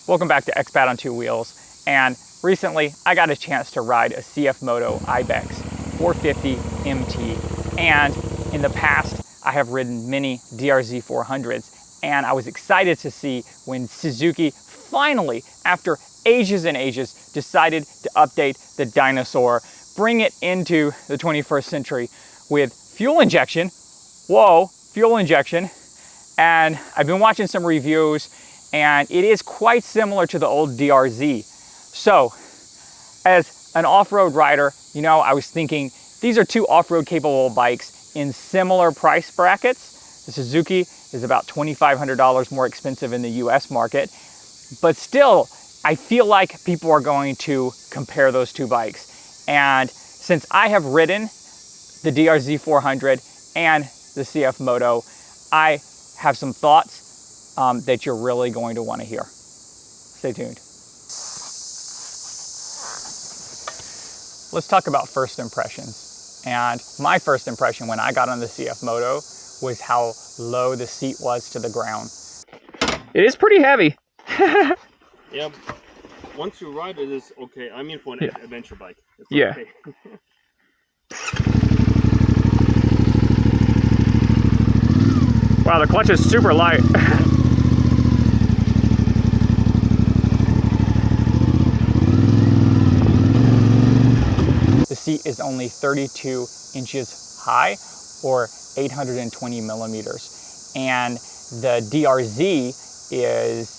Welcome back to Expat on Two Wheels. And recently I got a chance to ride a CFMoto Ibex 450 MT. And in the past I have ridden many DRZ400s, and I was excited to see when Suzuki finally, after ages and ages, decided to update the dinosaur, bring it into the 21st century with fuel injection. Whoa, fuel injection. And I've been watching some reviews, and it is quite similar to the old DRZ. So, as an off-road rider, you know, I was thinking these are two off-road capable bikes in similar price brackets. The Suzuki is about $2,500 more expensive in the US market, but still, I feel like people are going to compare those two bikes. And since I have ridden the DRZ400 and the CFMoto, I have some thoughts that you're really going to want to hear. Stay tuned. Let's talk about first impressions. And my first impression when I got on the CFMoto was how low the seat was to the ground. It is pretty heavy. Yeah, once you ride it is okay. I mean, for an adventure bike, it's okay. Wow, the clutch is super light. The seat is only 32 inches high, or 820 millimeters. And the DRZ is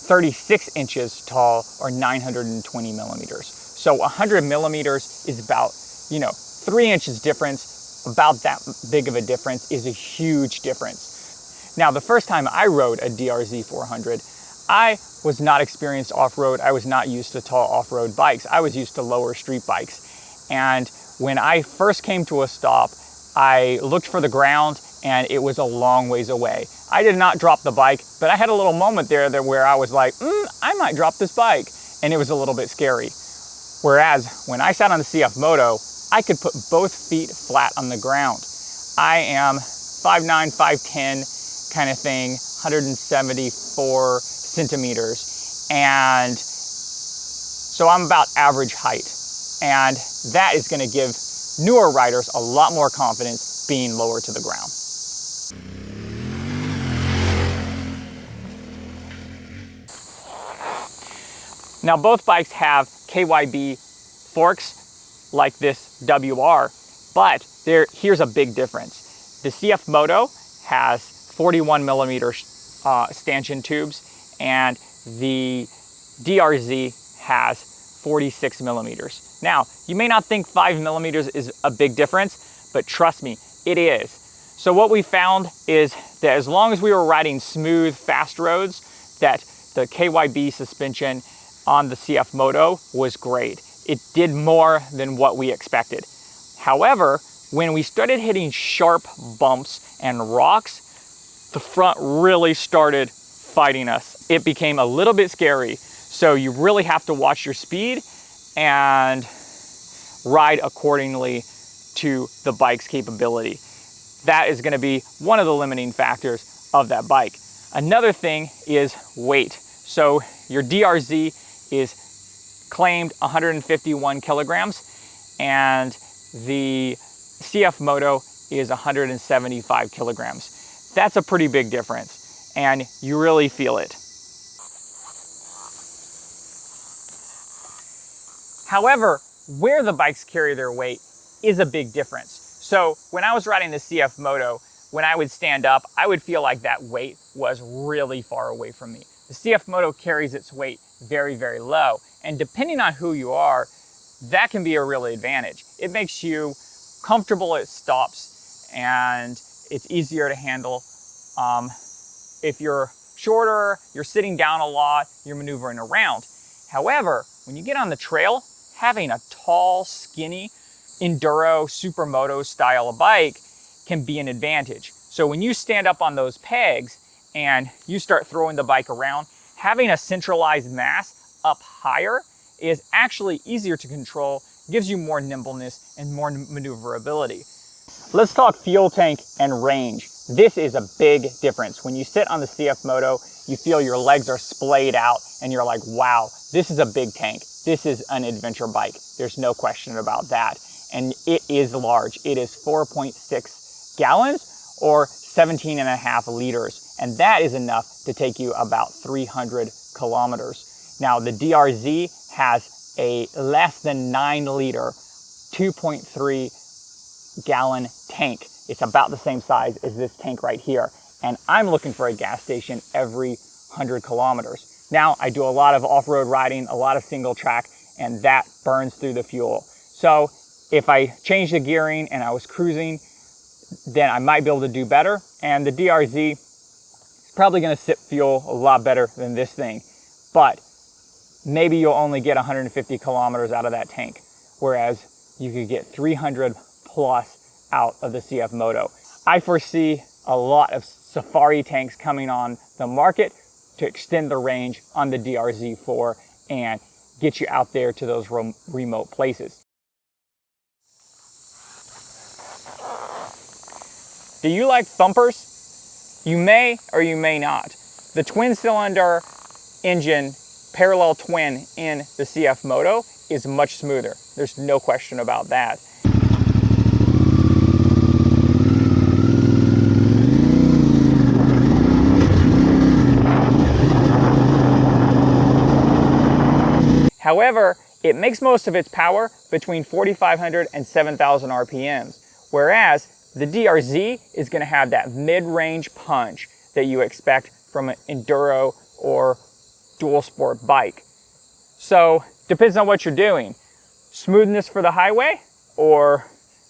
36 inches tall, or 920 millimeters. So 100 millimeters is about, 3 inches difference. About that big of a difference is a huge difference. Now, the first time I rode a DRZ400, I was not experienced off-road. I was not used to tall off-road bikes. I was used to lower street bikes. And when I first came to a stop, I looked for the ground and it was a long ways away. I did not drop the bike, but I had a little moment there where I was like, I might drop this bike. And it was a little bit scary. Whereas when I sat on the CFMoto, I could put both feet flat on the ground. I am 5'9", 5'10", kind of thing, 174 centimeters. And so I'm about average height. And that is going to give newer riders a lot more confidence being lower to the ground. Now, both bikes have KYB forks like this WR, but here's a big difference. The CFMoto has 41 millimeter stanchion tubes, and the DRZ has 46 millimeters. Now, you may not think 5 millimeters is a big difference, but trust me, it is. So what we found is that as long as we were riding smooth, fast roads, that the KYB suspension on the CFMoto was great. It did more than what we expected. However, when we started hitting sharp bumps and rocks, the front really started fighting us. It became a little bit scary. So you really have to watch your speed and ride accordingly to the bike's capability. That is going to be one of the limiting factors of that bike. Another thing is weight. So your DRZ is claimed 151 kilograms, and the CFMoto is 175 kilograms. That's a pretty big difference, and you really feel it. However, where the bikes carry their weight is a big difference. So when I was riding the CFMoto, when I would stand up, I would feel like that weight was really far away from me. The CFMoto carries its weight very, very low, and depending on who you are, that can be a real advantage. It makes you comfortable at stops, and it's easier to handle. If you're shorter, you're sitting down a lot, you're maneuvering around. However, when you get on the trail, having a tall, skinny, enduro, supermoto style of bike can be an advantage. So when you stand up on those pegs and you start throwing the bike around, having a centralized mass up higher is actually easier to control, gives you more nimbleness and more maneuverability. Let's talk fuel tank and range. This is a big difference. When you sit on the CFMoto, you feel your legs are splayed out and you're like, wow, this is a big tank. This is an adventure bike. There's no question about that. And it is large. It is 4.6 gallons or 17.5 liters. And that is enough to take you about 300 kilometers. Now the DRZ has a less than 9 liter, 2.3 gallon tank. It's about the same size as this tank right here. And I'm looking for a gas station every 100 kilometers. Now I do a lot of off-road riding, a lot of single track, and that burns through the fuel. So if I change the gearing and I was cruising, then I might be able to do better. And the DRZ is probably gonna sip fuel a lot better than this thing. But maybe you'll only get 150 kilometers out of that tank, whereas you could get 300 plus out of the CFMoto. I foresee a lot of safari tanks coming on the market to extend the range on the DRZ4 and get you out there to those remote places. Do you like thumpers? You may or you may not. The twin cylinder engine, parallel twin in the CFMoto is much smoother. There's no question about that. However, it makes most of its power between 4,500 and 7,000 RPMs, whereas the DRZ is going to have that mid-range punch that you expect from an enduro or dual sport bike. So, depends on what you're doing. Smoothness for the highway or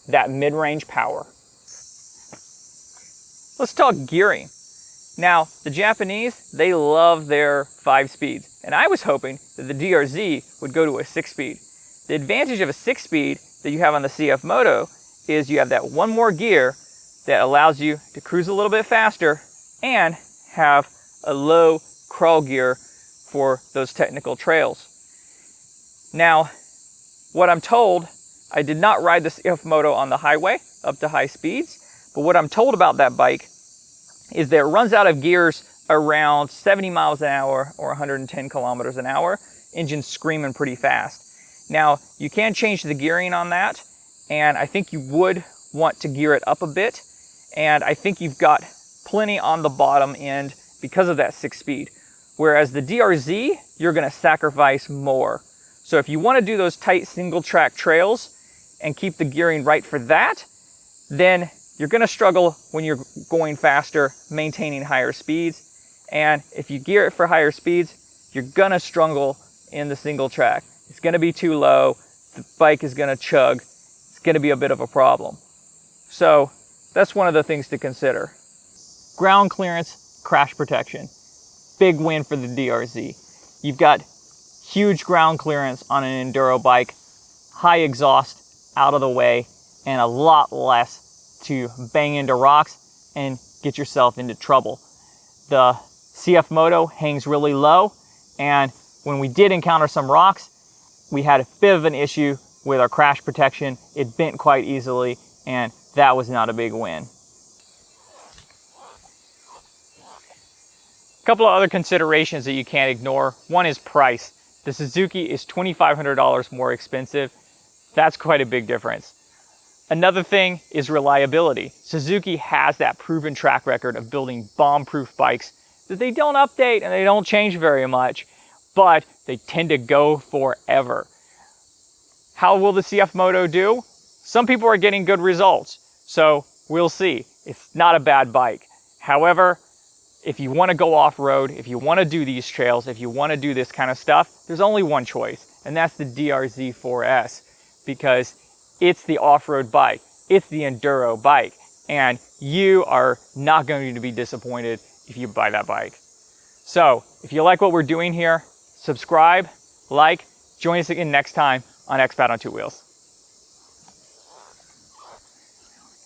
that mid-range power. Let's talk gearing. Now, the Japanese, they love their 5 speeds, and I was hoping that the DRZ would go to a 6-speed. The advantage of a 6-speed that you have on the CFMoto is you have that one more gear that allows you to cruise a little bit faster and have a low crawl gear for those technical trails. Now, what I'm told, I did not ride the CFMoto on the highway up to high speeds, but what I'm told about that bike is that it runs out of gears around 70 miles an hour or 110 kilometers an hour, engine screaming pretty fast. Now, you can change the gearing on that, and I think you would want to gear it up a bit, and I think you've got plenty on the bottom end because of that 6-speed. Whereas the DRZ, you're gonna sacrifice more. So if you wanna do those tight single track trails and keep the gearing right for that, then you're gonna struggle when you're going faster, maintaining higher speeds. And if you gear it for higher speeds, you're gonna struggle in the single track. It's gonna be too low, the bike is gonna chug, it's gonna be a bit of a problem. So that's one of the things to consider. Ground clearance, crash protection. Big win for the DRZ. You've got huge ground clearance on an enduro bike, high exhaust out of the way, and a lot less to bang into rocks and get yourself into trouble. The CFMoto hangs really low, and when we did encounter some rocks, we had a bit of an issue with our crash protection. It bent quite easily, and that was not a big win. A couple of other considerations that you can't ignore. One is price. The Suzuki is $2,500 more expensive. That's quite a big difference. Another thing is reliability. Suzuki has that proven track record of building bomb-proof bikes that they don't update and they don't change very much, but they tend to go forever. How will the CFMoto do? Some people are getting good results, so we'll see. It's not a bad bike. However, if you want to go off-road, if you want to do these trails, if you want to do this kind of stuff, there's only one choice, and that's the DRZ-4S, because it's the off-road bike, it's the enduro bike, and you are not going to be disappointed if you buy that bike. So, if you like what we're doing here, subscribe, like, join us again next time on Expat on Two Wheels.